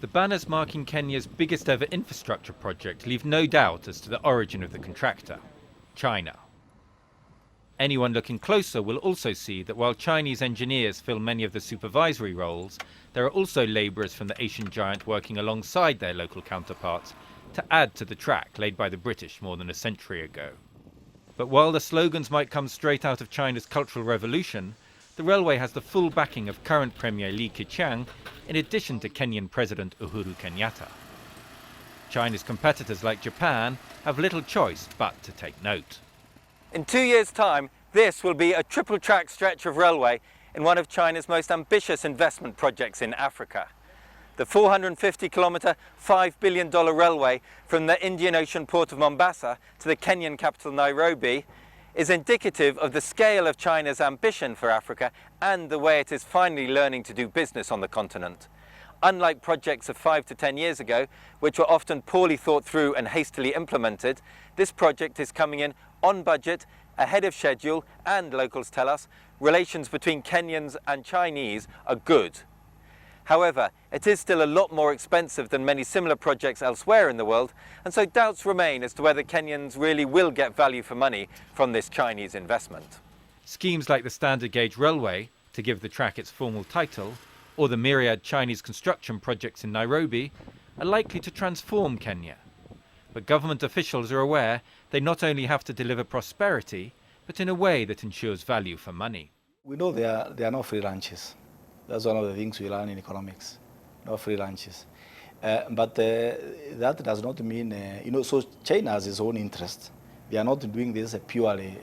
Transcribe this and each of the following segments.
The banners marking Kenya's biggest ever infrastructure project leave no doubt as to the origin of the contractor: China. Anyone looking closer will also see that while Chinese engineers fill many of the supervisory roles, there are also labourers from the Asian giant working alongside their local counterparts to add to the track laid by the British more than a century ago. But while the slogans might come straight out of China's Cultural Revolution, the railway has the full backing of current Premier Li Keqiang, in addition to Kenyan President Uhuru Kenyatta. China's competitors like Japan have little choice but to take note. In 2 years' time, this will be a triple-track stretch of railway in one of China's most ambitious investment projects in Africa. The 450-kilometre, $5 billion railway from the Indian Ocean port of Mombasa to the Kenyan capital Nairobi is indicative of the scale of China's ambition for Africa and the way it is finally learning to do business on the continent. Unlike projects of 5 to 10 years ago, which were often poorly thought through and hastily implemented, this project is coming in on budget, ahead of schedule, and locals tell us relations between Kenyans and Chinese are good. However, it is still a lot more expensive than many similar projects elsewhere in the world, and so doubts remain as to whether Kenyans really will get value for money from this Chinese investment. Schemes like the standard gauge railway, to give the track its formal title, or the myriad Chinese construction projects in Nairobi, are likely to transform Kenya. But government officials are aware they not only have to deliver prosperity, but in a way that ensures value for money. We know there are no free lunches. That's one of the things we learn in economics, no free lunches. But that does not mean, so China has its own interest. They are not doing this purely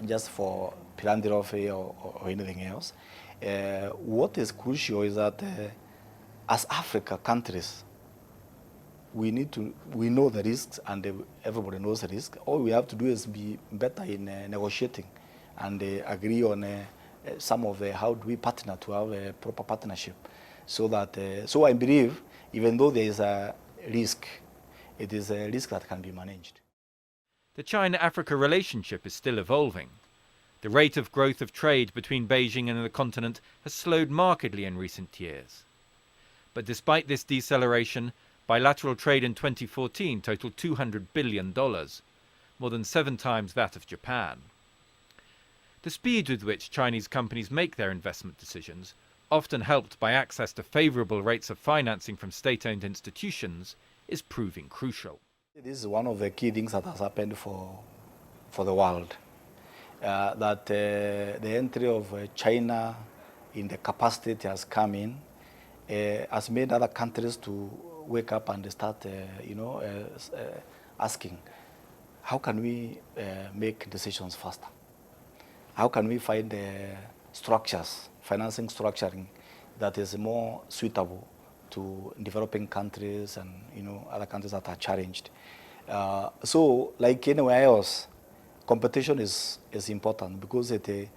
just for philanthropy or anything else. What is crucial is that as Africa countries, we know the risks, and everybody knows the risk. All we have to do is be better in negotiating and agree on some of how do we partner to have a proper partnership, so that so I believe even though there is a risk, it is a risk that can be managed. The China-Africa relationship is still evolving. The rate of growth of trade between Beijing and the continent has slowed markedly in recent years. But despite this deceleration, bilateral trade in 2014 totaled $200 billion, more than 7 times that of Japan. The speed with which Chinese companies make their investment decisions, often helped by access to favourable rates of financing from state-owned institutions, is proving crucial. This is one of the key things that has happened for the world. That the entry of China in the capacity it has come in has made other countries to wake up and start, asking, how can we make decisions faster? How can we find structures, financing structuring that is more suitable to developing countries and other countries that are challenged? So, like anywhere else, competition is important because it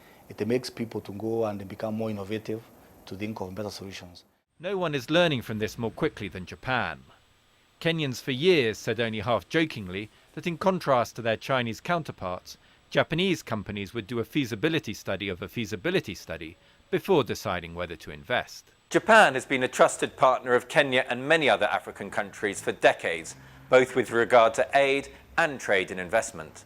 makes people to go and become more innovative, to think of better solutions. No one is learning from this more quickly than Japan. Kenyans for years said only half-jokingly that in contrast to their Chinese counterparts, Japanese companies would do a feasibility study of a feasibility study before deciding whether to invest. Japan has been a trusted partner of Kenya and many other African countries for decades, both with regard to aid and trade and investment.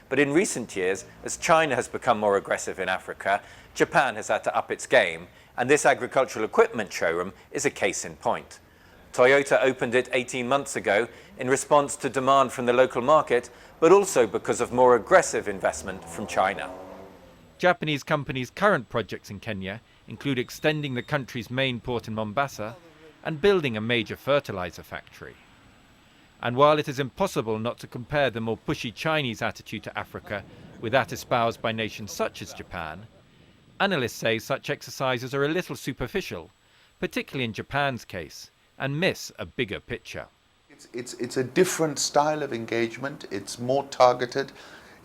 But in recent years, as China has become more aggressive in Africa, Japan has had to up its game, and this agricultural equipment showroom is a case in point. Toyota opened it 18 months ago in response to demand from the local market, but also because of more aggressive investment from China. Japanese companies' current projects in Kenya include extending the country's main port in Mombasa and building a major fertilizer factory. And while it is impossible not to compare the more pushy Chinese attitude to Africa with that espoused by nations such as Japan, analysts say such exercises are a little superficial, particularly in Japan's case, and miss a bigger picture. It's a different style of engagement. It's more targeted.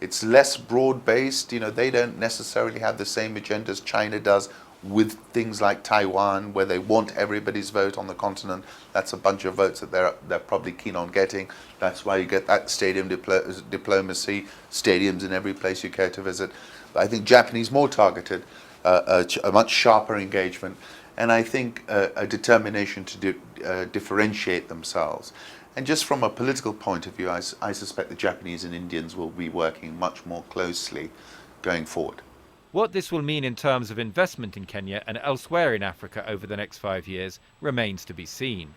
It's less broad-based. They don't necessarily have the same agenda as China does with things like Taiwan, where they want everybody's vote on the continent. That's a bunch of votes that they're probably keen on getting. That's why you get that stadium diplomacy, stadiums in every place you care to visit. But I think Japanese more targeted, a much sharper engagement. and I think a determination to differentiate themselves. And just from a political point of view, I suspect the Japanese and Indians will be working much more closely going forward. What this will mean in terms of investment in Kenya and elsewhere in Africa over the next 5 years remains to be seen.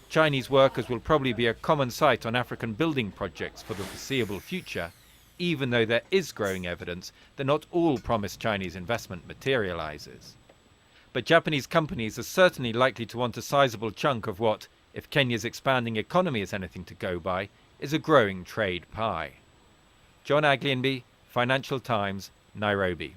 Chinese workers will probably be a common sight on African building projects for the foreseeable future, even though there is growing evidence that not all promised Chinese investment materializes. But Japanese companies are certainly likely to want a sizable chunk of what, if Kenya's expanding economy is anything to go by, is a growing trade pie. John Aglionby, Financial Times, Nairobi.